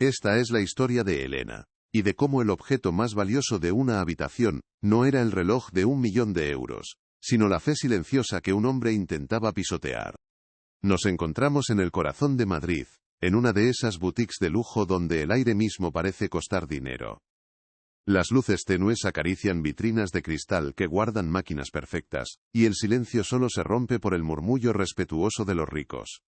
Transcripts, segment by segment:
Esta es la historia de Elena, y de cómo el objeto más valioso de una habitación no era el reloj de 1.000.000 de euros, sino la fe silenciosa que un hombre intentaba pisotear. Nos encontramos en el corazón de Madrid, en una de esas boutiques de lujo donde el aire mismo parece costar dinero. Las luces tenues acarician vitrinas de cristal que guardan máquinas perfectas, y el silencio solo se rompe por el murmullo respetuoso de los ricos.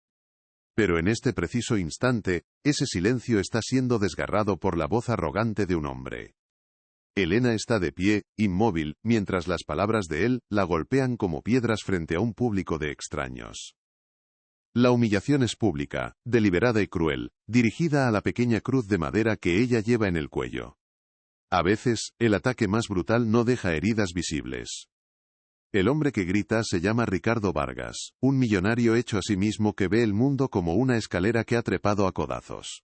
Pero en este preciso instante, ese silencio está siendo desgarrado por la voz arrogante de un hombre. Elena está de pie, inmóvil, mientras las palabras de él la golpean como piedras frente a un público de extraños. La humillación es pública, deliberada y cruel, dirigida a la pequeña cruz de madera que ella lleva en el cuello. A veces, el ataque más brutal no deja heridas visibles. El hombre que grita se llama Ricardo Vargas, un millonario hecho a sí mismo que ve el mundo como una escalera que ha trepado a codazos.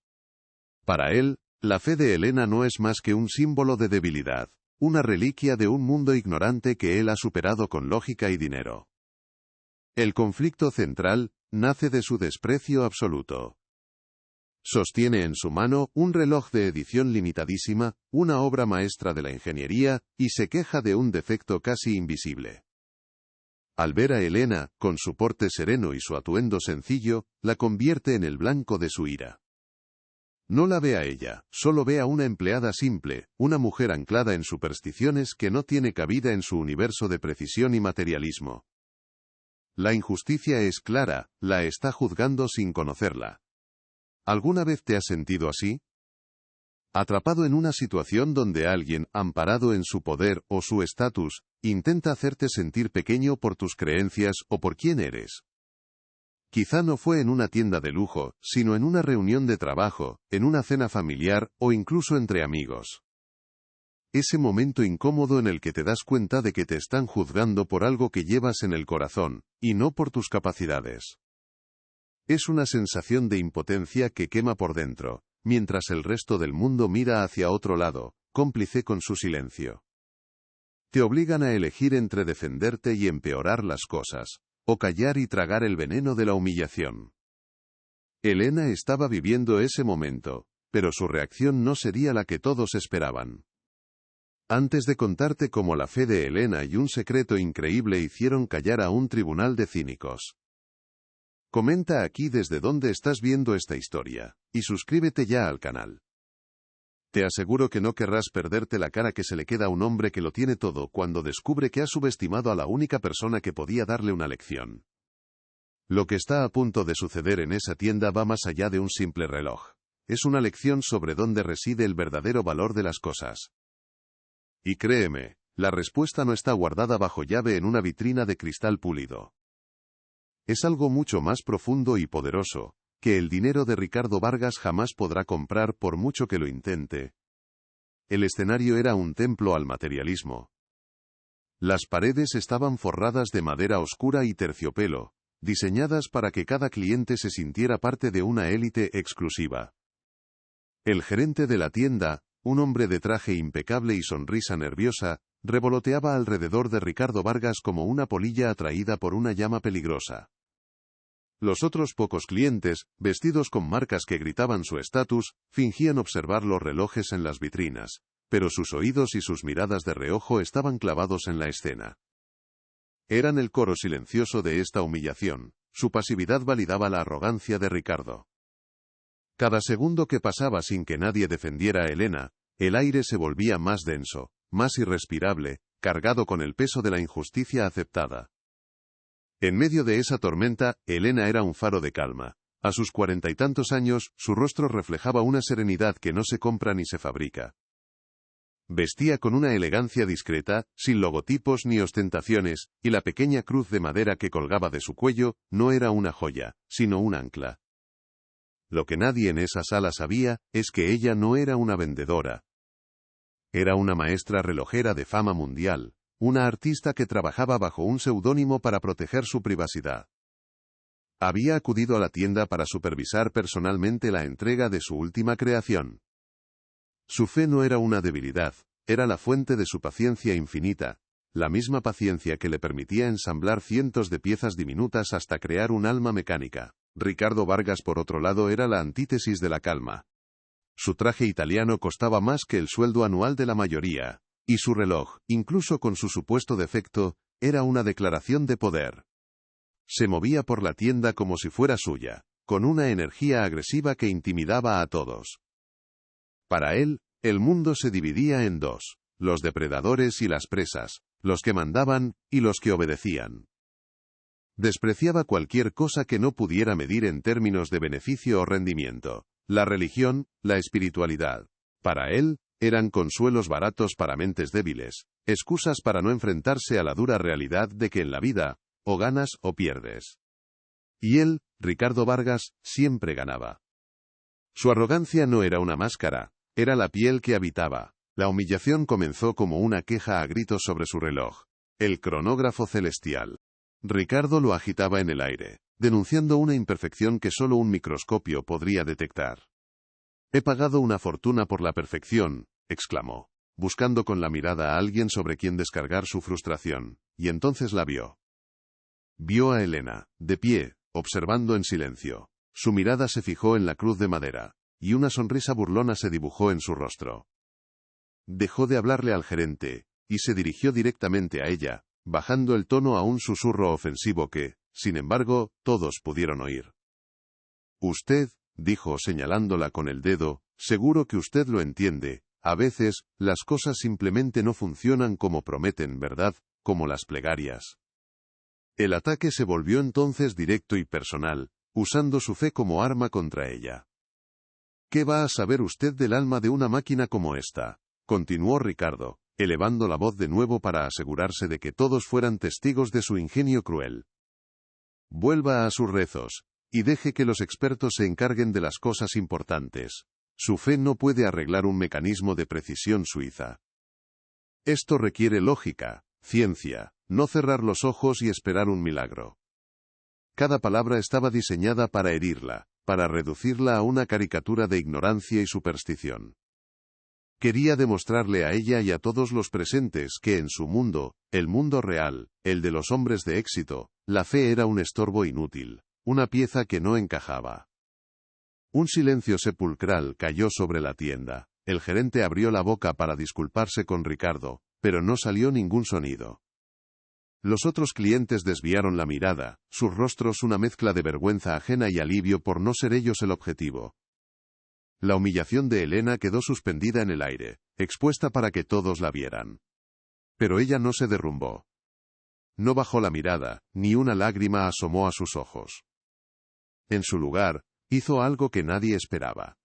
Para él, la fe de Elena no es más que un símbolo de debilidad, una reliquia de un mundo ignorante que él ha superado con lógica y dinero. El conflicto central nace de su desprecio absoluto. Sostiene en su mano un reloj de edición limitadísima, una obra maestra de la ingeniería, y se queja de un defecto casi invisible. Al ver a Elena, con su porte sereno y su atuendo sencillo, la convierte en el blanco de su ira. No la ve a ella, solo ve a una empleada simple, una mujer anclada en supersticiones que no tiene cabida en su universo de precisión y materialismo. La injusticia es clara, la está juzgando sin conocerla. ¿Alguna vez te has sentido así? Atrapado en una situación donde alguien, amparado en su poder o su estatus, intenta hacerte sentir pequeño por tus creencias o por quién eres. Quizá no fue en una tienda de lujo, sino en una reunión de trabajo, en una cena familiar o incluso entre amigos. Ese momento incómodo en el que te das cuenta de que te están juzgando por algo que llevas en el corazón, y no por tus capacidades. Es una sensación de impotencia que quema por dentro, mientras el resto del mundo mira hacia otro lado, cómplice con su silencio. Te obligan a elegir entre defenderte y empeorar las cosas, o callar y tragar el veneno de la humillación. Elena estaba viviendo ese momento, pero su reacción no sería la que todos esperaban. Antes de contarte cómo la fe de Elena y un secreto increíble hicieron callar a un tribunal de cínicos. Comenta aquí desde dónde estás viendo esta historia, y suscríbete ya al canal. Te aseguro que no querrás perderte la cara que se le queda a un hombre que lo tiene todo cuando descubre que ha subestimado a la única persona que podía darle una lección. Lo que está a punto de suceder en esa tienda va más allá de un simple reloj. Es una lección sobre dónde reside el verdadero valor de las cosas. Y créeme, la respuesta no está guardada bajo llave en una vitrina de cristal pulido. Es algo mucho más profundo y poderoso, que el dinero de Ricardo Vargas jamás podrá comprar por mucho que lo intente. El escenario era un templo al materialismo. Las paredes estaban forradas de madera oscura y terciopelo, diseñadas para que cada cliente se sintiera parte de una élite exclusiva. El gerente de la tienda, un hombre de traje impecable y sonrisa nerviosa, revoloteaba alrededor de Ricardo Vargas como una polilla atraída por una llama peligrosa. Los otros pocos clientes, vestidos con marcas que gritaban su estatus, fingían observar los relojes en las vitrinas, pero sus oídos y sus miradas de reojo estaban clavados en la escena. Eran el coro silencioso de esta humillación, su pasividad validaba la arrogancia de Ricardo. Cada segundo que pasaba sin que nadie defendiera a Elena, el aire se volvía más denso, más irrespirable, cargado con el peso de la injusticia aceptada. En medio de esa tormenta, Elena era un faro de calma. A sus 40 y tantos años, su rostro reflejaba una serenidad que no se compra ni se fabrica. Vestía con una elegancia discreta, sin logotipos ni ostentaciones, y la pequeña cruz de madera que colgaba de su cuello no era una joya, sino un ancla. Lo que nadie en esa sala sabía, es que ella no era una vendedora. Era una maestra relojera de fama mundial, una artista que trabajaba bajo un seudónimo para proteger su privacidad. Había acudido a la tienda para supervisar personalmente la entrega de su última creación. Su fe no era una debilidad, era la fuente de su paciencia infinita, la misma paciencia que le permitía ensamblar cientos de piezas diminutas hasta crear un alma mecánica. Ricardo Vargas, por otro lado, era la antítesis de la calma. Su traje italiano costaba más que el sueldo anual de la mayoría, y su reloj, incluso con su supuesto defecto, era una declaración de poder. Se movía por la tienda como si fuera suya, con una energía agresiva que intimidaba a todos. Para él, el mundo se dividía en dos: los depredadores y las presas, los que mandaban y los que obedecían. Despreciaba cualquier cosa que no pudiera medir en términos de beneficio o rendimiento. La religión, la espiritualidad, para él, eran consuelos baratos para mentes débiles, excusas para no enfrentarse a la dura realidad de que en la vida, o ganas o pierdes. Y él, Ricardo Vargas, siempre ganaba. Su arrogancia no era una máscara, era la piel que habitaba. La humillación comenzó como una queja a gritos sobre su reloj, el cronógrafo celestial. Ricardo lo agitaba en el aire, denunciando una imperfección que solo un microscopio podría detectar. «He pagado una fortuna por la perfección», exclamó, buscando con la mirada a alguien sobre quien descargar su frustración, y entonces la vio. Vio a Elena, de pie, observando en silencio. Su mirada se fijó en la cruz de madera, y una sonrisa burlona se dibujó en su rostro. Dejó de hablarle al gerente, y se dirigió directamente a ella, bajando el tono a un susurro ofensivo que, sin embargo, todos pudieron oír. «Usted», dijo señalándola con el dedo, «seguro que usted lo entiende, a veces, las cosas simplemente no funcionan como prometen, ¿verdad? Como las plegarias». El ataque se volvió entonces directo y personal, usando su fe como arma contra ella. «¿Qué va a saber usted del alma de una máquina como esta?», continuó Ricardo, elevando la voz de nuevo para asegurarse de que todos fueran testigos de su ingenio cruel. «Vuelva a sus rezos, y deje que los expertos se encarguen de las cosas importantes. Su fe no puede arreglar un mecanismo de precisión suiza. Esto requiere lógica, ciencia, no cerrar los ojos y esperar un milagro». Cada palabra estaba diseñada para herirla, para reducirla a una caricatura de ignorancia y superstición. Quería demostrarle a ella y a todos los presentes que en su mundo, el mundo real, el de los hombres de éxito, la fe era un estorbo inútil, una pieza que no encajaba. Un silencio sepulcral cayó sobre la tienda. El gerente abrió la boca para disculparse con Ricardo, pero no salió ningún sonido. Los otros clientes desviaron la mirada, sus rostros una mezcla de vergüenza ajena y alivio por no ser ellos el objetivo. La humillación de Elena quedó suspendida en el aire, expuesta para que todos la vieran. Pero ella no se derrumbó. No bajó la mirada, ni una lágrima asomó a sus ojos. En su lugar, hizo algo que nadie esperaba.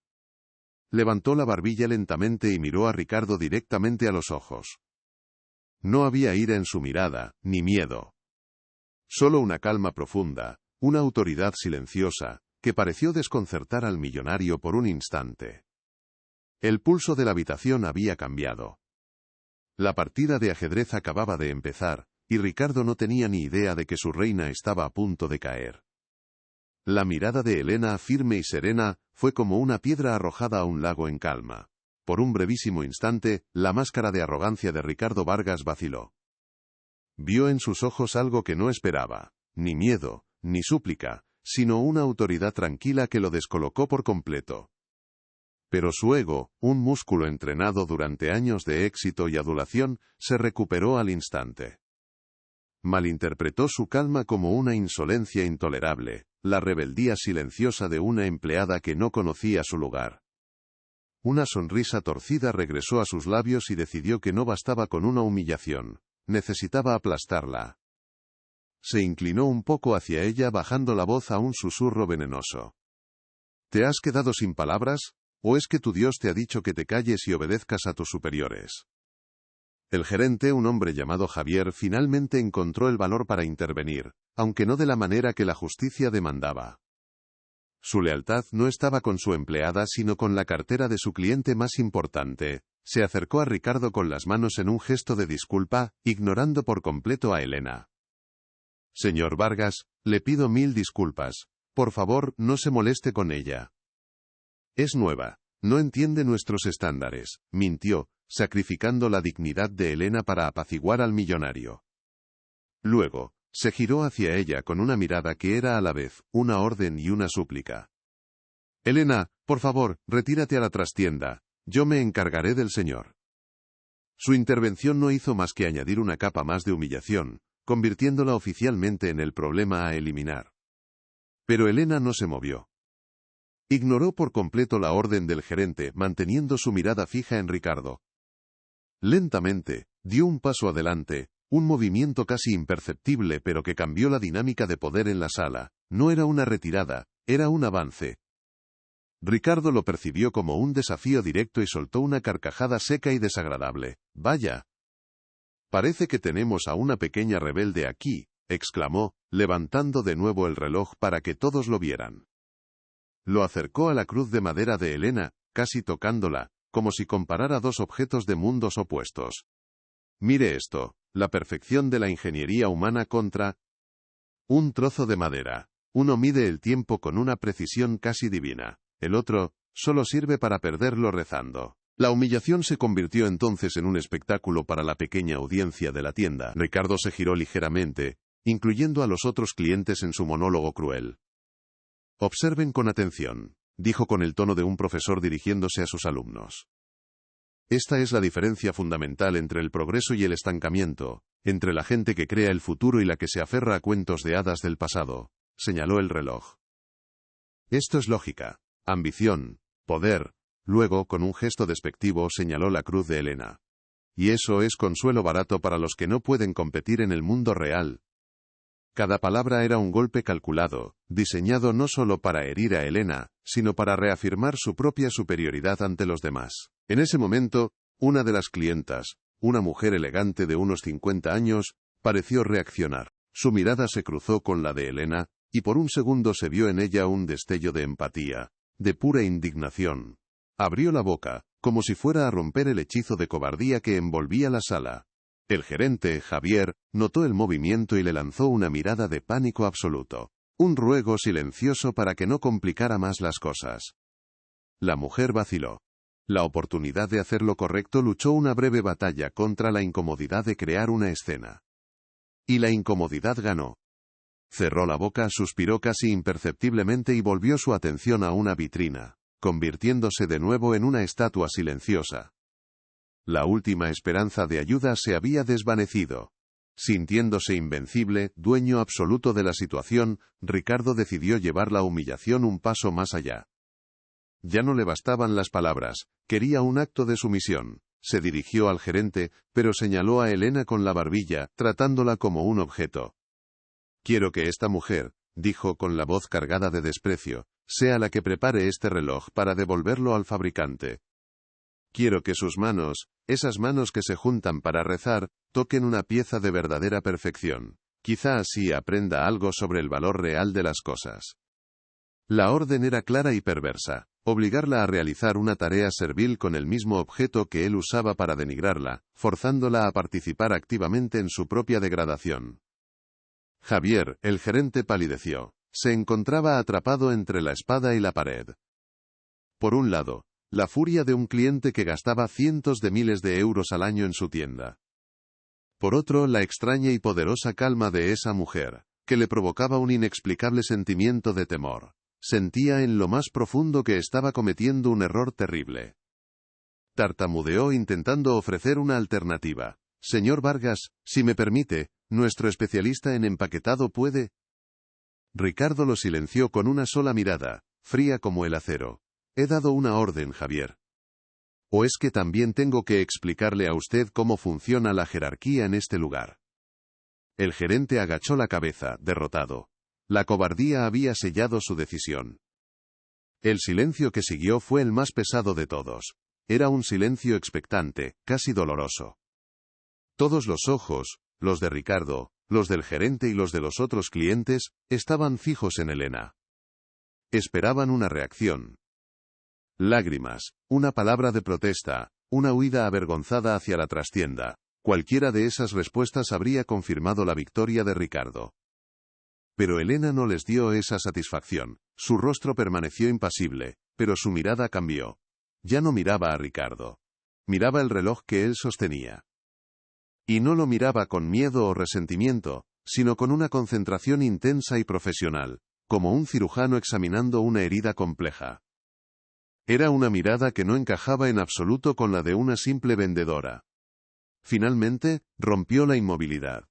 Levantó la barbilla lentamente y miró a Ricardo directamente a los ojos. No había ira en su mirada, ni miedo. Solo una calma profunda, una autoridad silenciosa, que pareció desconcertar al millonario por un instante. El pulso de la habitación había cambiado. La partida de ajedrez acababa de empezar, y Ricardo no tenía ni idea de que su reina estaba a punto de caer. La mirada de Elena, firme y serena, fue como una piedra arrojada a un lago en calma. Por un brevísimo instante, la máscara de arrogancia de Ricardo Vargas vaciló. Vio en sus ojos algo que no esperaba, ni miedo, ni súplica, sino una autoridad tranquila que lo descolocó por completo. Pero su ego, un músculo entrenado durante años de éxito y adulación, se recuperó al instante. Malinterpretó su calma como una insolencia intolerable, la rebeldía silenciosa de una empleada que no conocía su lugar. Una sonrisa torcida regresó a sus labios y decidió que no bastaba con una humillación, necesitaba aplastarla. Se inclinó un poco hacia ella bajando la voz a un susurro venenoso. ¿Te has quedado sin palabras? ¿O es que tu Dios te ha dicho que te calles y obedezcas a tus superiores? El gerente, un hombre llamado Javier, finalmente encontró el valor para intervenir, aunque no de la manera que la justicia demandaba. Su lealtad no estaba con su empleada sino con la cartera de su cliente más importante. Se acercó a Ricardo con las manos en un gesto de disculpa, ignorando por completo a Elena. «Señor Vargas, le pido 1000 disculpas. Por favor, no se moleste con ella. Es nueva, no entiende nuestros estándares», mintió, sacrificando la dignidad de Elena para apaciguar al millonario. Luego, se giró hacia ella con una mirada que era a la vez una orden y una súplica. Elena, por favor, retírate a la trastienda. Yo me encargaré del señor. Su intervención no hizo más que añadir una capa más de humillación, convirtiéndola oficialmente en el problema a eliminar. Pero Elena no se movió. Ignoró por completo la orden del gerente, manteniendo su mirada fija en Ricardo. Lentamente, dio un paso adelante, un movimiento casi imperceptible pero que cambió la dinámica de poder en la sala. No era una retirada, era un avance. Ricardo lo percibió como un desafío directo y soltó una carcajada seca y desagradable. «Vaya. Parece que tenemos a una pequeña rebelde aquí», exclamó, levantando de nuevo el reloj para que todos lo vieran. Lo acercó a la cruz de madera de Elena, casi tocándola, como si comparara dos objetos de mundos opuestos. «Mire esto, la perfección de la ingeniería humana contra un trozo de madera. Uno mide el tiempo con una precisión casi divina. El otro, solo sirve para perderlo rezando». La humillación se convirtió entonces en un espectáculo para la pequeña audiencia de la tienda. Ricardo se giró ligeramente, incluyendo a los otros clientes en su monólogo cruel. «Observen con atención», dijo con el tono de un profesor dirigiéndose a sus alumnos. «Esta es la diferencia fundamental entre el progreso y el estancamiento, entre la gente que crea el futuro y la que se aferra a cuentos de hadas del pasado», señaló el reloj. «Esto es lógica, ambición, poder». Luego, con un gesto despectivo, señaló la cruz de Elena. «Y eso es consuelo barato para los que no pueden competir en el mundo real». Cada palabra era un golpe calculado, diseñado no solo para herir a Elena, sino para reafirmar su propia superioridad ante los demás. En ese momento, una de las clientas, una mujer elegante de unos 50 años, pareció reaccionar. Su mirada se cruzó con la de Elena, y por un segundo se vio en ella un destello de empatía, de pura indignación. Abrió la boca, como si fuera a romper el hechizo de cobardía que envolvía la sala. El gerente, Javier, notó el movimiento y le lanzó una mirada de pánico absoluto. Un ruego silencioso para que no complicara más las cosas. La mujer vaciló. La oportunidad de hacer lo correcto luchó una breve batalla contra la incomodidad de crear una escena. Y la incomodidad ganó. Cerró la boca, suspiró casi imperceptiblemente y volvió su atención a una vitrina, convirtiéndose de nuevo en una estatua silenciosa. La última esperanza de ayuda se había desvanecido. Sintiéndose invencible, dueño absoluto de la situación, Ricardo decidió llevar la humillación un paso más allá. Ya no le bastaban las palabras, quería un acto de sumisión. Se dirigió al gerente, pero señaló a Elena con la barbilla, tratándola como un objeto. «Quiero que esta mujer», dijo con la voz cargada de desprecio, «sea la que prepare este reloj para devolverlo al fabricante. Quiero que sus manos, esas manos que se juntan para rezar, toquen una pieza de verdadera perfección. Quizá así aprenda algo sobre el valor real de las cosas». La orden era clara y perversa, obligarla a realizar una tarea servil con el mismo objeto que él usaba para denigrarla, forzándola a participar activamente en su propia degradación. Javier, el gerente, palideció. Se encontraba atrapado entre la espada y la pared. Por un lado, la furia de un cliente que gastaba cientos de miles de euros al año en su tienda. Por otro, la extraña y poderosa calma de esa mujer, que le provocaba un inexplicable sentimiento de temor. Sentía en lo más profundo que estaba cometiendo un error terrible. Tartamudeó intentando ofrecer una alternativa. «Señor Vargas, si me permite, nuestro especialista en empaquetado puede...». Ricardo lo silenció con una sola mirada, fría como el acero. «He dado una orden, Javier. ¿O es que también tengo que explicarle a usted cómo funciona la jerarquía en este lugar?». El gerente agachó la cabeza, derrotado. La cobardía había sellado su decisión. El silencio que siguió fue el más pesado de todos. Era un silencio expectante, casi doloroso. Todos los ojos, los de Ricardo, los del gerente y los de los otros clientes, estaban fijos en Elena. Esperaban una reacción. Lágrimas, una palabra de protesta, una huida avergonzada hacia la trastienda. Cualquiera de esas respuestas habría confirmado la victoria de Ricardo. Pero Elena no les dio esa satisfacción. Su rostro permaneció impasible, pero su mirada cambió. Ya no miraba a Ricardo. Miraba el reloj que él sostenía. Y no lo miraba con miedo o resentimiento, sino con una concentración intensa y profesional, como un cirujano examinando una herida compleja. Era una mirada que no encajaba en absoluto con la de una simple vendedora. Finalmente, rompió la inmovilidad.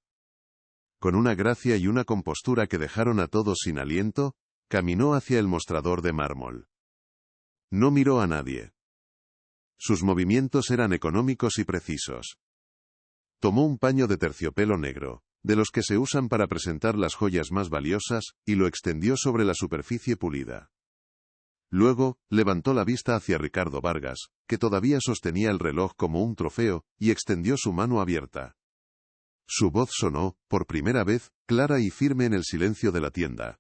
Con una gracia y una compostura que dejaron a todos sin aliento, caminó hacia el mostrador de mármol. No miró a nadie. Sus movimientos eran económicos y precisos. Tomó un paño de terciopelo negro, de los que se usan para presentar las joyas más valiosas, y lo extendió sobre la superficie pulida. Luego, levantó la vista hacia Ricardo Vargas, que todavía sostenía el reloj como un trofeo, y extendió su mano abierta. Su voz sonó, por primera vez, clara y firme en el silencio de la tienda.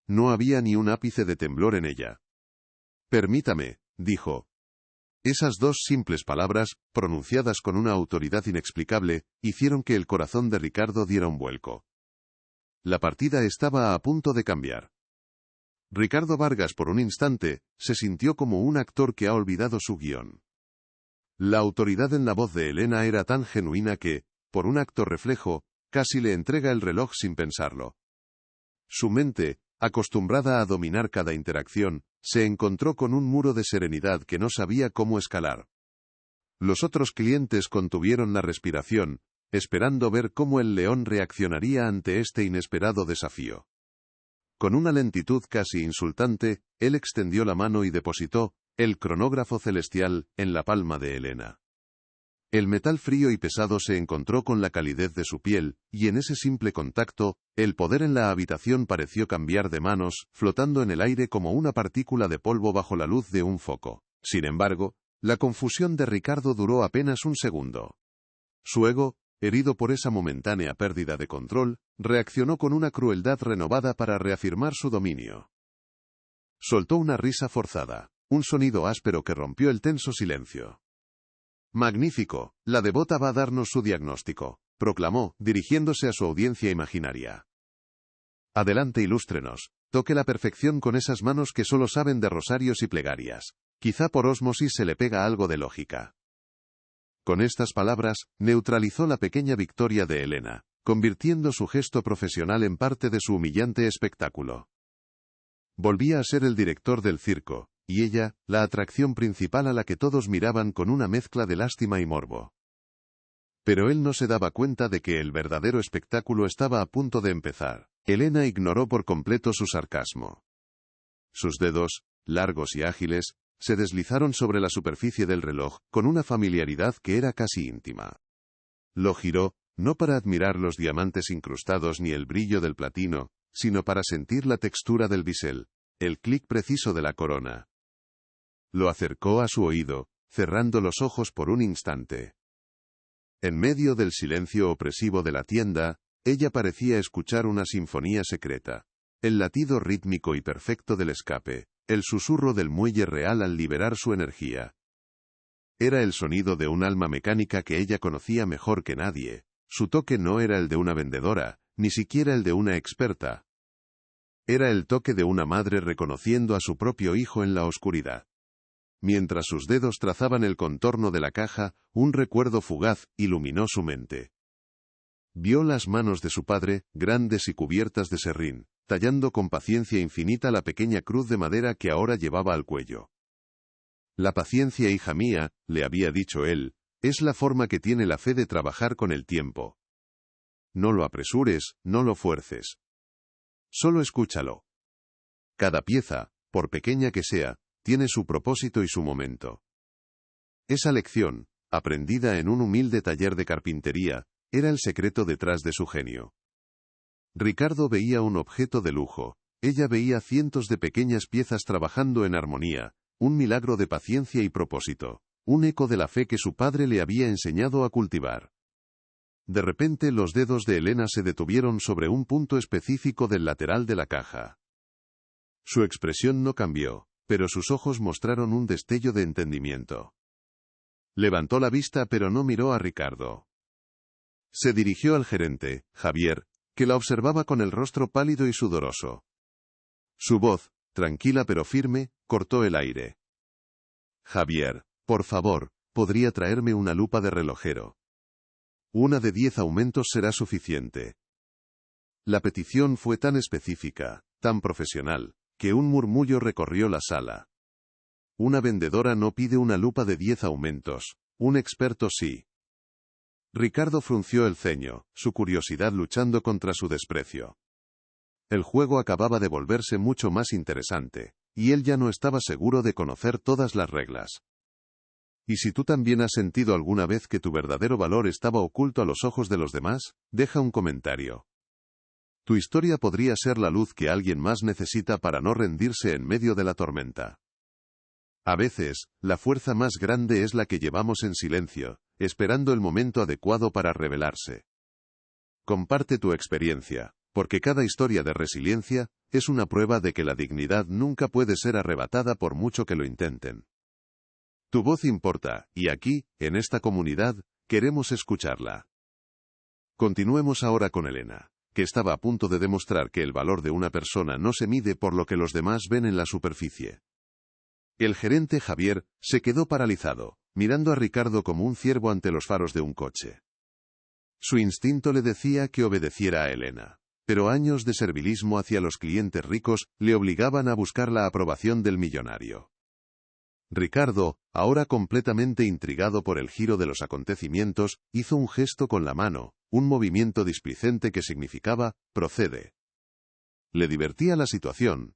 No había ni un ápice de temblor en ella. «Permítame», dijo. Esas dos simples palabras, pronunciadas con una autoridad inexplicable, hicieron que el corazón de Ricardo diera un vuelco. La partida estaba a punto de cambiar. Ricardo Vargas por un instante, se sintió como un actor que ha olvidado su guión. La autoridad en la voz de Elena era tan genuina que, por un acto reflejo, casi le entrega el reloj sin pensarlo. Su mente, acostumbrada a dominar cada interacción, se encontró con un muro de serenidad que no sabía cómo escalar. Los otros clientes contuvieron la respiración, esperando ver cómo el león reaccionaría ante este inesperado desafío. Con una lentitud casi insultante, él extendió la mano y depositó el cronógrafo celestial en la palma de Elena. El metal frío y pesado se encontró con la calidez de su piel, y en ese simple contacto, el poder en la habitación pareció cambiar de manos, flotando en el aire como una partícula de polvo bajo la luz de un foco. Sin embargo, la confusión de Ricardo duró apenas un segundo. Su ego, herido por esa momentánea pérdida de control, reaccionó con una crueldad renovada para reafirmar su dominio. Soltó una risa forzada, un sonido áspero que rompió el tenso silencio. «Magnífico, la devota va a darnos su diagnóstico», proclamó, dirigiéndose a su audiencia imaginaria. «Adelante, ilústrenos, toque la perfección con esas manos que solo saben de rosarios y plegarias. Quizá por ósmosis se le pega algo de lógica». Con estas palabras, neutralizó la pequeña victoria de Elena, convirtiendo su gesto profesional en parte de su humillante espectáculo. Volvía a ser el director del circo, y ella, la atracción principal a la que todos miraban con una mezcla de lástima y morbo. Pero él no se daba cuenta de que el verdadero espectáculo estaba a punto de empezar. Elena ignoró por completo su sarcasmo. Sus dedos, largos y ágiles, se deslizaron sobre la superficie del reloj, con una familiaridad que era casi íntima. Lo giró, no para admirar los diamantes incrustados ni el brillo del platino, sino para sentir la textura del bisel, el clic preciso de la corona. Lo acercó a su oído, cerrando los ojos por un instante. En medio del silencio opresivo de la tienda, ella parecía escuchar una sinfonía secreta. El latido rítmico y perfecto del escape, el susurro del muelle real al liberar su energía. Era el sonido de un alma mecánica que ella conocía mejor que nadie. Su toque no era el de una vendedora, ni siquiera el de una experta. Era el toque de una madre reconociendo a su propio hijo en la oscuridad. Mientras sus dedos trazaban el contorno de la caja, un recuerdo fugaz iluminó su mente. Vio las manos de su padre, grandes y cubiertas de serrín, tallando con paciencia infinita la pequeña cruz de madera que ahora llevaba al cuello. «La paciencia, hija mía», le había dicho él, «es la forma que tiene la fe de trabajar con el tiempo. No lo apresures, no lo fuerces. Solo escúchalo. Cada pieza, por pequeña que sea, tiene su propósito y su momento». Esa lección, aprendida en un humilde taller de carpintería, era el secreto detrás de su genio. Ricardo veía un objeto de lujo, ella veía cientos de pequeñas piezas trabajando en armonía, un milagro de paciencia y propósito, un eco de la fe que su padre le había enseñado a cultivar. De repente los dedos de Elena se detuvieron sobre un punto específico del lateral de la caja. Su expresión no cambió, pero sus ojos mostraron un destello de entendimiento. Levantó la vista pero no miró a Ricardo. Se dirigió al gerente, Javier, que la observaba con el rostro pálido y sudoroso. Su voz, tranquila pero firme, cortó el aire. «Javier, por favor, ¿podría traerme una lupa de relojero? Una de 10 aumentos será suficiente». La petición fue tan específica, tan profesional, que un murmullo recorrió la sala. Una vendedora no pide una lupa de 10 aumentos, un experto sí. Ricardo frunció el ceño, su curiosidad luchando contra su desprecio. El juego acababa de volverse mucho más interesante, y él ya no estaba seguro de conocer todas las reglas. ¿Y si tú también has sentido alguna vez que tu verdadero valor estaba oculto a los ojos de los demás? Deja un comentario. Tu historia podría ser la luz que alguien más necesita para no rendirse en medio de la tormenta. A veces, la fuerza más grande es la que llevamos en silencio, esperando el momento adecuado para revelarse. Comparte tu experiencia, porque cada historia de resiliencia es una prueba de que la dignidad nunca puede ser arrebatada por mucho que lo intenten. Tu voz importa, y aquí, en esta comunidad, queremos escucharla. Continuemos ahora con Elena, que estaba a punto de demostrar que el valor de una persona no se mide por lo que los demás ven en la superficie. El gerente Javier se quedó paralizado, mirando a Ricardo como un ciervo ante los faros de un coche. Su instinto le decía que obedeciera a Elena, pero años de servilismo hacia los clientes ricos le obligaban a buscar la aprobación del millonario. Ricardo, ahora completamente intrigado por el giro de los acontecimientos, hizo un gesto con la mano, un movimiento displicente que significaba, procede. Le divertía la situación.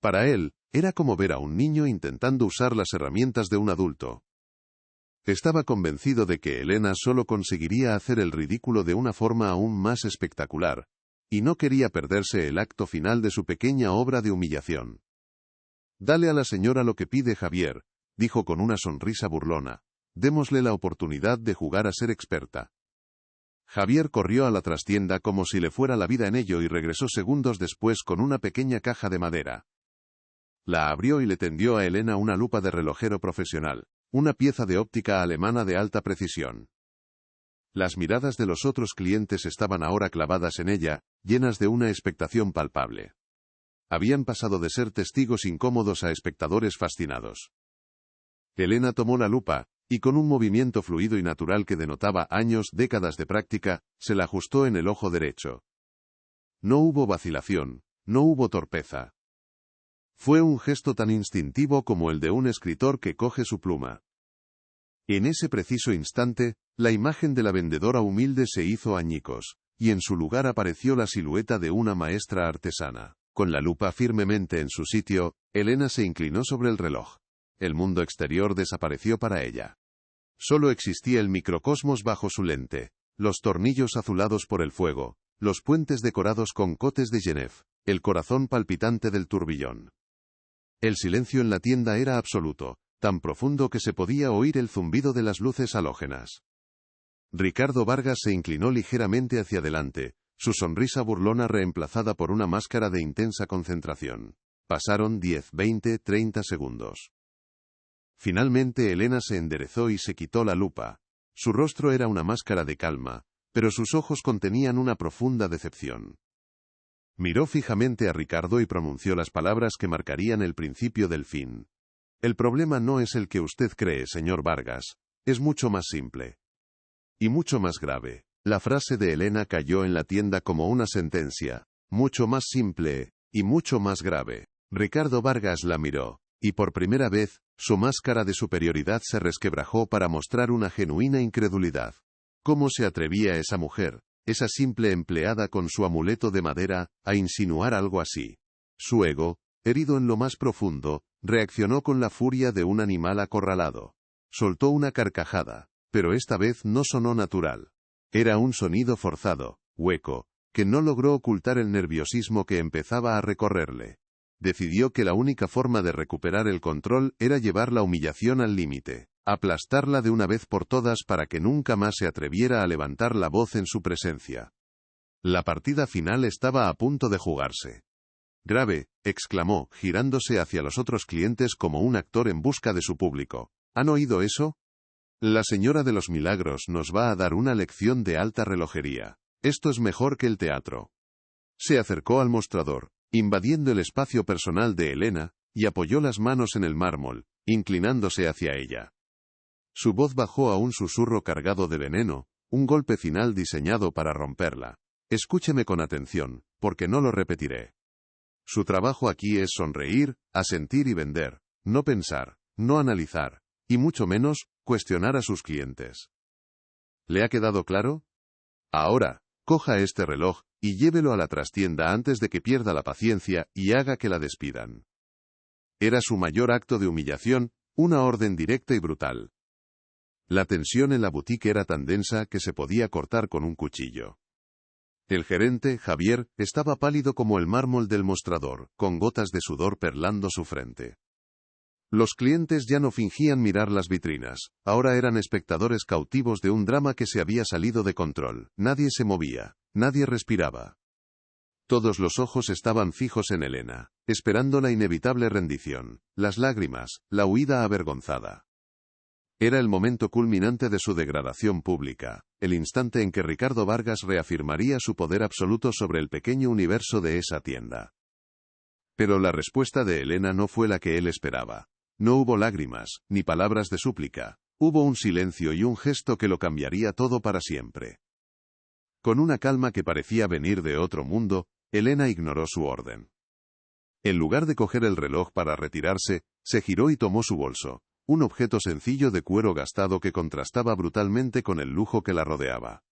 Para él, era como ver a un niño intentando usar las herramientas de un adulto. Estaba convencido de que Elena solo conseguiría hacer el ridículo de una forma aún más espectacular, y no quería perderse el acto final de su pequeña obra de humillación. Dale a la señora lo que pide Javier, dijo con una sonrisa burlona. Démosle la oportunidad de jugar a ser experta. Javier corrió a la trastienda como si le fuera la vida en ello y regresó segundos después con una pequeña caja de madera. La abrió y le tendió a Elena una lupa de relojero profesional, una pieza de óptica alemana de alta precisión. Las miradas de los otros clientes estaban ahora clavadas en ella, llenas de una expectación palpable. Habían pasado de ser testigos incómodos a espectadores fascinados. Elena tomó la lupa, y con un movimiento fluido y natural que denotaba años, décadas de práctica, se la ajustó en el ojo derecho. No hubo vacilación, no hubo torpeza. Fue un gesto tan instintivo como el de un escritor que coge su pluma. En ese preciso instante, la imagen de la vendedora humilde se hizo añicos, y en su lugar apareció la silueta de una maestra artesana. Con la lupa firmemente en su sitio, Elena se inclinó sobre el reloj. El mundo exterior desapareció para ella. Solo existía el microcosmos bajo su lente, los tornillos azulados por el fuego, los puentes decorados con cotes de Genève, el corazón palpitante del turbillón. El silencio en la tienda era absoluto, tan profundo que se podía oír el zumbido de las luces halógenas. Ricardo Vargas se inclinó ligeramente hacia adelante, su sonrisa burlona reemplazada por una máscara de intensa concentración. Pasaron 10, 20, 30 segundos. Finalmente Elena se enderezó y se quitó la lupa. Su rostro era una máscara de calma, pero sus ojos contenían una profunda decepción. Miró fijamente a Ricardo y pronunció las palabras que marcarían el principio del fin. El problema no es el que usted cree, señor Vargas, es mucho más simple. Y mucho más grave. La frase de Elena cayó en la tienda como una sentencia. Mucho más simple, y mucho más grave. Ricardo Vargas la miró, y por primera vez, su máscara de superioridad se resquebrajó para mostrar una genuina incredulidad. ¿Cómo se atrevía esa mujer, esa simple empleada con su amuleto de madera, a insinuar algo así? Su ego, herido en lo más profundo, reaccionó con la furia de un animal acorralado. Soltó una carcajada, pero esta vez no sonó natural. Era un sonido forzado, hueco, que no logró ocultar el nerviosismo que empezaba a recorrerle. Decidió que la única forma de recuperar el control era llevar la humillación al límite, aplastarla de una vez por todas para que nunca más se atreviera a levantar la voz en su presencia. La partida final estaba a punto de jugarse. Grave, exclamó, girándose hacia los otros clientes como un actor en busca de su público. ¿Han oído eso? La señora de los milagros nos va a dar una lección de alta relojería. Esto es mejor que el teatro. Se acercó al mostrador, invadiendo el espacio personal de Elena, y apoyó las manos en el mármol, inclinándose hacia ella. Su voz bajó a un susurro cargado de veneno, un golpe final diseñado para romperla. Escúcheme con atención, porque no lo repetiré. Su trabajo aquí es sonreír, asentir y vender, no pensar, no analizar, y mucho menos, cuestionar a sus clientes. ¿Le ha quedado claro? Ahora, coja este reloj, y llévelo a la trastienda antes de que pierda la paciencia y haga que la despidan. Era su mayor acto de humillación, una orden directa y brutal. La tensión en la boutique era tan densa que se podía cortar con un cuchillo. El gerente, Javier, estaba pálido como el mármol del mostrador, con gotas de sudor perlando su frente. Los clientes ya no fingían mirar las vitrinas, ahora eran espectadores cautivos de un drama que se había salido de control. Nadie se movía, nadie respiraba. Todos los ojos estaban fijos en Elena, esperando la inevitable rendición, las lágrimas, la huida avergonzada. Era el momento culminante de su degradación pública, el instante en que Ricardo Vargas reafirmaría su poder absoluto sobre el pequeño universo de esa tienda. Pero la respuesta de Elena no fue la que él esperaba. No hubo lágrimas, ni palabras de súplica. Hubo un silencio y un gesto que lo cambiaría todo para siempre. Con una calma que parecía venir de otro mundo, Elena ignoró su orden. En lugar de coger el reloj para retirarse, se giró y tomó su bolso, un objeto sencillo de cuero gastado que contrastaba brutalmente con el lujo que la rodeaba.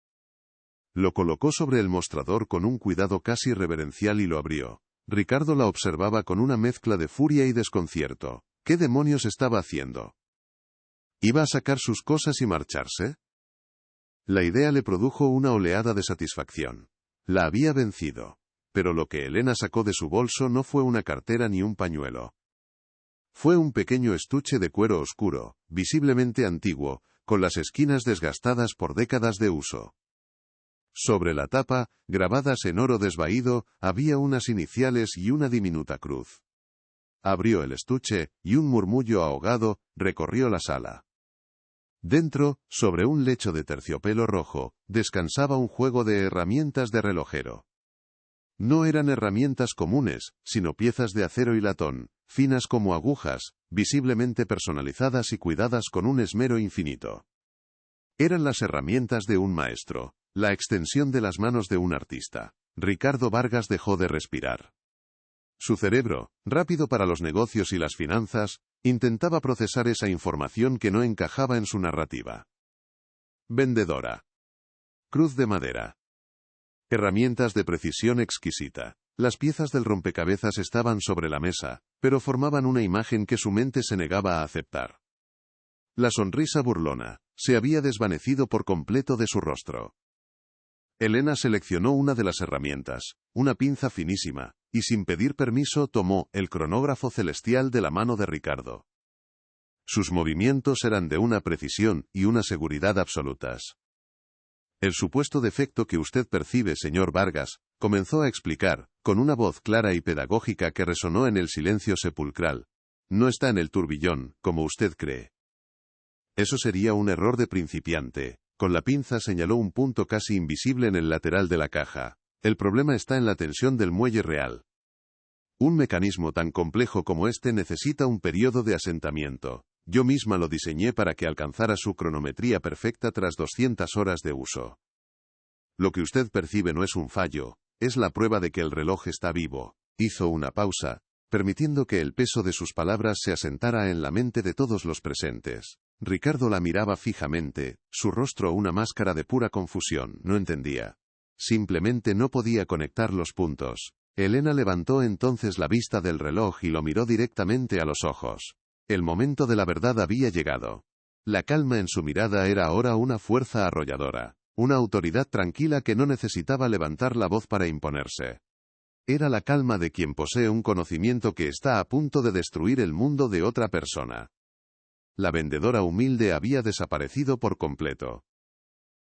Lo colocó sobre el mostrador con un cuidado casi reverencial y lo abrió. Ricardo la observaba con una mezcla de furia y desconcierto. ¿Qué demonios estaba haciendo? ¿Iba a sacar sus cosas y marcharse? La idea le produjo una oleada de satisfacción. La había vencido. Pero lo que Elena sacó de su bolso no fue una cartera ni un pañuelo. Fue un pequeño estuche de cuero oscuro, visiblemente antiguo, con las esquinas desgastadas por décadas de uso. Sobre la tapa, grabadas en oro desvaído, había unas iniciales y una diminuta cruz. Abrió el estuche, y un murmullo ahogado recorrió la sala. Dentro, sobre un lecho de terciopelo rojo, descansaba un juego de herramientas de relojero. No eran herramientas comunes, sino piezas de acero y latón, finas como agujas, visiblemente personalizadas y cuidadas con un esmero infinito. Eran las herramientas de un maestro, la extensión de las manos de un artista. Ricardo Vargas dejó de respirar. Su cerebro, rápido para los negocios y las finanzas, intentaba procesar esa información que no encajaba en su narrativa. Vendedora. Cruz de madera. Herramientas de precisión exquisita. Las piezas del rompecabezas estaban sobre la mesa, pero formaban una imagen que su mente se negaba a aceptar. La sonrisa burlona se había desvanecido por completo de su rostro. Elena seleccionó una de las herramientas, una pinza finísima, y sin pedir permiso tomó el cronógrafo celestial de la mano de Ricardo. Sus movimientos eran de una precisión y una seguridad absolutas. El supuesto defecto que usted percibe, señor Vargas, comenzó a explicar, con una voz clara y pedagógica que resonó en el silencio sepulcral. No está en el turbillón, como usted cree. Eso sería un error de principiante. Con la pinza señaló un punto casi invisible en el lateral de la caja. El problema está en la tensión del muelle real. Un mecanismo tan complejo como este necesita un periodo de asentamiento. Yo misma lo diseñé para que alcanzara su cronometría perfecta tras 200 horas de uso. Lo que usted percibe no es un fallo, es la prueba de que el reloj está vivo. Hizo una pausa, permitiendo que el peso de sus palabras se asentara en la mente de todos los presentes. Ricardo la miraba fijamente, su rostro una máscara de pura confusión. No entendía. Simplemente no podía conectar los puntos. Elena levantó entonces la vista del reloj y lo miró directamente a los ojos. El momento de la verdad había llegado. La calma en su mirada era ahora una fuerza arrolladora, una autoridad tranquila que no necesitaba levantar la voz para imponerse. Era la calma de quien posee un conocimiento que está a punto de destruir el mundo de otra persona. La vendedora humilde había desaparecido por completo.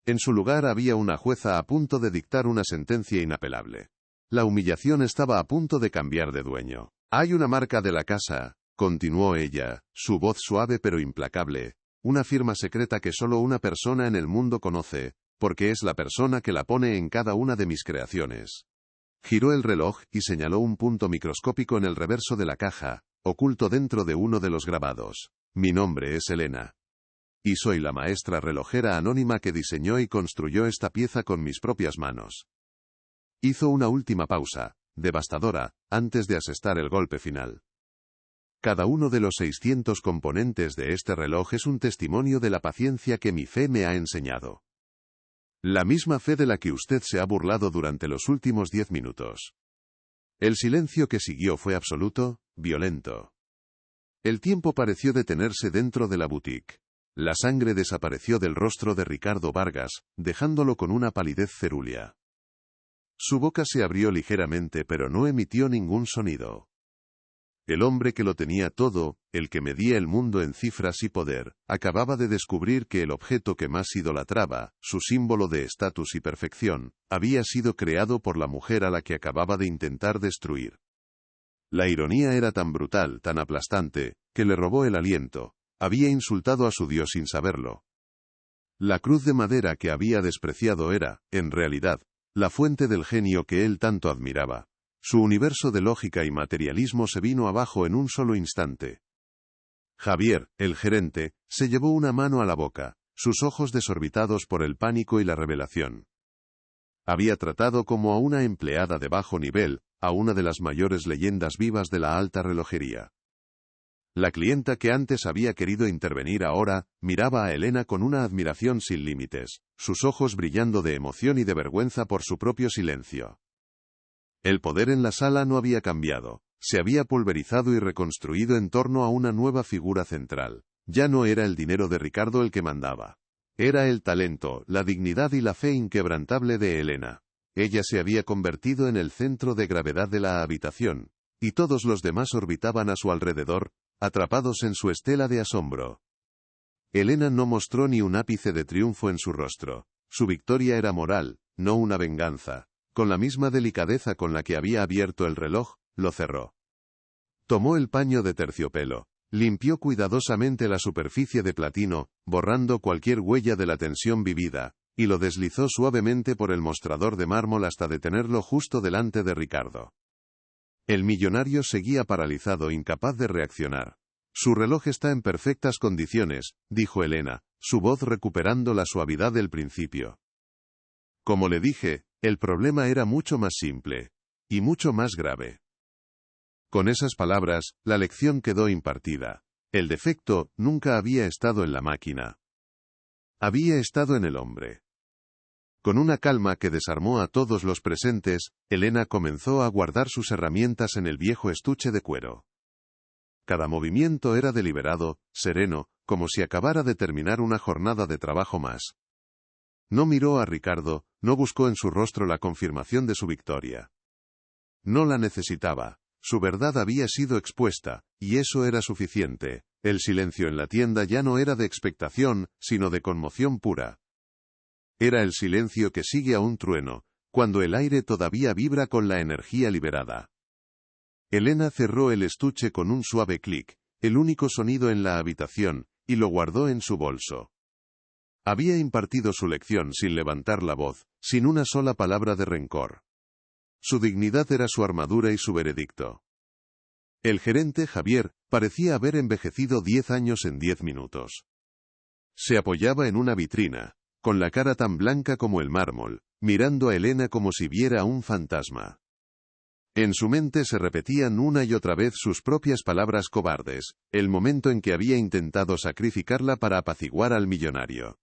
En su lugar había una jueza a punto de dictar una sentencia inapelable. La humillación estaba a punto de cambiar de dueño. Hay una marca de la casa, continuó ella, su voz suave pero implacable, una firma secreta que solo una persona en el mundo conoce, porque es la persona que la pone en cada una de mis creaciones. Giró el reloj y señaló un punto microscópico en el reverso de la caja, oculto dentro de uno de los grabados. Mi nombre es Elena. Y soy la maestra relojera anónima que diseñó y construyó esta pieza con mis propias manos. Hizo una última pausa, devastadora, antes de asestar el golpe final. Cada uno de los 600 componentes de este reloj es un testimonio de la paciencia que mi fe me ha enseñado. La misma fe de la que usted se ha burlado durante los últimos 10 minutos. El silencio que siguió fue absoluto, violento. El tiempo pareció detenerse dentro de la boutique. La sangre desapareció del rostro de Ricardo Vargas, dejándolo con una palidez cerúlea. Su boca se abrió ligeramente pero no emitió ningún sonido. El hombre que lo tenía todo, el que medía el mundo en cifras y poder, acababa de descubrir que el objeto que más idolatraba, su símbolo de estatus y perfección, había sido creado por la mujer a la que acababa de intentar destruir. La ironía era tan brutal, tan aplastante, que le robó el aliento. Había insultado a su Dios sin saberlo. La cruz de madera que había despreciado era, en realidad, la fuente del genio que él tanto admiraba. Su universo de lógica y materialismo se vino abajo en un solo instante. Javier, el gerente, se llevó una mano a la boca, sus ojos desorbitados por el pánico y la revelación. Había tratado como a una empleada de bajo nivel, a una de las mayores leyendas vivas de la alta relojería. La clienta que antes había querido intervenir ahora, miraba a Elena con una admiración sin límites, sus ojos brillando de emoción y de vergüenza por su propio silencio. El poder en la sala no había cambiado, se había pulverizado y reconstruido en torno a una nueva figura central. Ya no era el dinero de Ricardo el que mandaba. Era el talento, la dignidad y la fe inquebrantable de Elena. Ella se había convertido en el centro de gravedad de la habitación, y todos los demás orbitaban a su alrededor, atrapados en su estela de asombro. Elena no mostró ni un ápice de triunfo en su rostro. Su victoria era moral, no una venganza. Con la misma delicadeza con la que había abierto el reloj, lo cerró. Tomó el paño de terciopelo, limpió cuidadosamente la superficie de platino, borrando cualquier huella de la tensión vivida, y lo deslizó suavemente por el mostrador de mármol hasta detenerlo justo delante de Ricardo. El millonario seguía paralizado, incapaz de reaccionar. Su reloj está en perfectas condiciones, dijo Elena, su voz recuperando la suavidad del principio. Como le dije, el problema era mucho más simple. Y mucho más grave. Con esas palabras, la lección quedó impartida. El defecto nunca había estado en la máquina. Había estado en el hombre. Con una calma que desarmó a todos los presentes, Elena comenzó a guardar sus herramientas en el viejo estuche de cuero. Cada movimiento era deliberado, sereno, como si acabara de terminar una jornada de trabajo más. No miró a Ricardo, no buscó en su rostro la confirmación de su victoria. No la necesitaba. Su verdad había sido expuesta, y eso era suficiente. El silencio en la tienda ya no era de expectación, sino de conmoción pura. Era el silencio que sigue a un trueno, cuando el aire todavía vibra con la energía liberada. Elena cerró el estuche con un suave clic, el único sonido en la habitación, y lo guardó en su bolso. Había impartido su lección sin levantar la voz, sin una sola palabra de rencor. Su dignidad era su armadura y su veredicto. El gerente, Javier, parecía haber envejecido 10 años en 10 minutos. Se apoyaba en una vitrina, con la cara tan blanca como el mármol, mirando a Elena como si viera a un fantasma. En su mente se repetían una y otra vez sus propias palabras cobardes, el momento en que había intentado sacrificarla para apaciguar al millonario.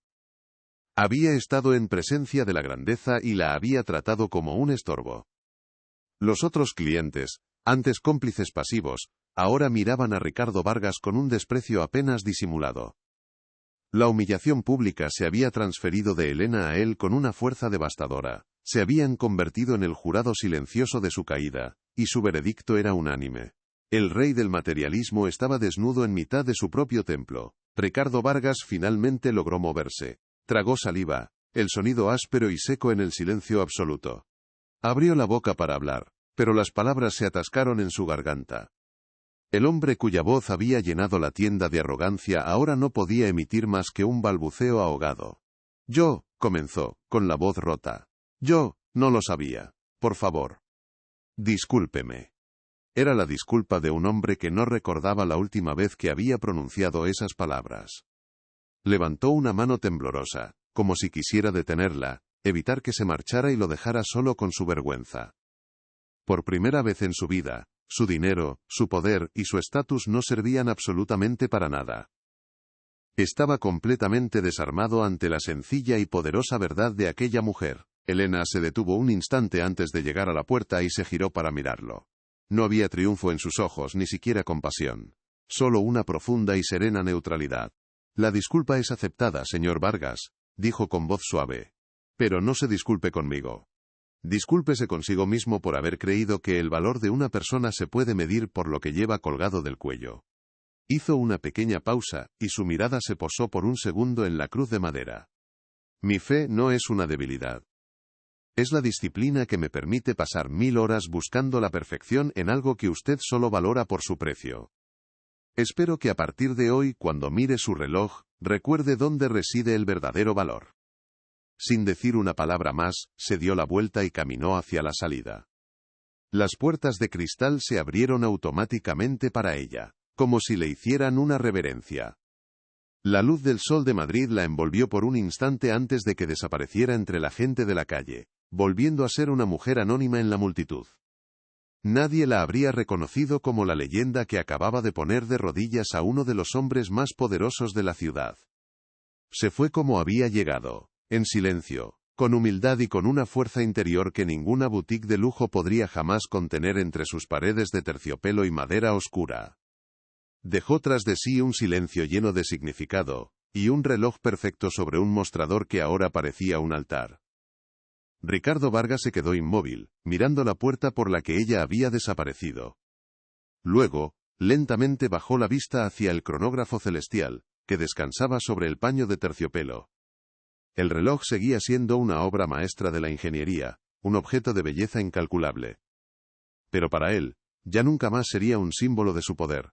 Había estado en presencia de la grandeza y la había tratado como un estorbo. Los otros clientes, antes cómplices pasivos, ahora miraban a Ricardo Vargas con un desprecio apenas disimulado. La humillación pública se había transferido de Elena a él con una fuerza devastadora. Se habían convertido en el jurado silencioso de su caída, y su veredicto era unánime. El rey del materialismo estaba desnudo en mitad de su propio templo. Ricardo Vargas finalmente logró moverse. Tragó saliva, el sonido áspero y seco en el silencio absoluto. Abrió la boca para hablar, pero las palabras se atascaron en su garganta. El hombre cuya voz había llenado la tienda de arrogancia ahora no podía emitir más que un balbuceo ahogado. Yo, comenzó, con la voz rota. Yo, no lo sabía. Por favor. Discúlpeme. Era la disculpa de un hombre que no recordaba la última vez que había pronunciado esas palabras. Levantó una mano temblorosa, como si quisiera detenerla, evitar que se marchara y lo dejara solo con su vergüenza. Por primera vez en su vida, Su dinero, su poder y su estatus no servían absolutamente para nada. Estaba completamente desarmado ante la sencilla y poderosa verdad de aquella mujer. Elena se detuvo un instante antes de llegar a la puerta y se giró para mirarlo. No había triunfo en sus ojos, ni siquiera compasión. Solo una profunda y serena neutralidad. La disculpa es aceptada, señor Vargas, dijo con voz suave. Pero no se disculpe conmigo. Discúlpese consigo mismo por haber creído que el valor de una persona se puede medir por lo que lleva colgado del cuello. Hizo una pequeña pausa, y su mirada se posó por un segundo en la cruz de madera. Mi fe no es una debilidad. Es la disciplina que me permite pasar 1000 horas buscando la perfección en algo que usted solo valora por su precio. Espero que a partir de hoy, cuando mire su reloj, recuerde dónde reside el verdadero valor. Sin decir una palabra más, se dio la vuelta y caminó hacia la salida. Las puertas de cristal se abrieron automáticamente para ella, como si le hicieran una reverencia. La luz del sol de Madrid la envolvió por un instante antes de que desapareciera entre la gente de la calle, volviendo a ser una mujer anónima en la multitud. Nadie la habría reconocido como la leyenda que acababa de poner de rodillas a uno de los hombres más poderosos de la ciudad. Se fue como había llegado, en silencio, con humildad y con una fuerza interior que ninguna boutique de lujo podría jamás contener entre sus paredes de terciopelo y madera oscura. Dejó tras de sí un silencio lleno de significado, y un reloj perfecto sobre un mostrador que ahora parecía un altar. Ricardo Vargas se quedó inmóvil, mirando la puerta por la que ella había desaparecido. Luego, lentamente bajó la vista hacia el cronógrafo celestial, que descansaba sobre el paño de terciopelo. El reloj seguía siendo una obra maestra de la ingeniería, un objeto de belleza incalculable. Pero para él, ya nunca más sería un símbolo de su poder.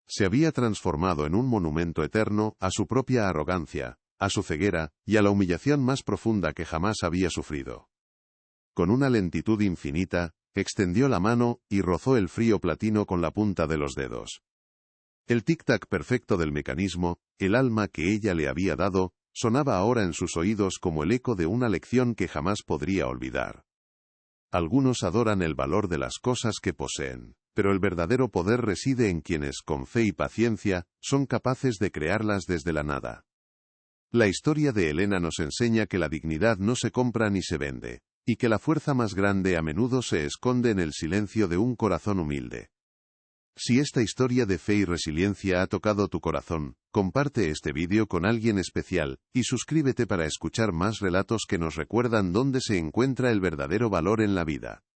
Se había transformado en un monumento eterno a su propia arrogancia, a su ceguera, y a la humillación más profunda que jamás había sufrido. Con una lentitud infinita, extendió la mano y rozó el frío platino con la punta de los dedos. El tic-tac perfecto del mecanismo, el alma que ella le había dado, sonaba ahora en sus oídos como el eco de una lección que jamás podría olvidar. Algunos adoran el valor de las cosas que poseen, pero el verdadero poder reside en quienes, con fe y paciencia, son capaces de crearlas desde la nada. La historia de Elena nos enseña que la dignidad no se compra ni se vende, y que la fuerza más grande a menudo se esconde en el silencio de un corazón humilde. Si esta historia de fe y resiliencia ha tocado tu corazón, comparte este vídeo con alguien especial, y suscríbete para escuchar más relatos que nos recuerdan dónde se encuentra el verdadero valor en la vida.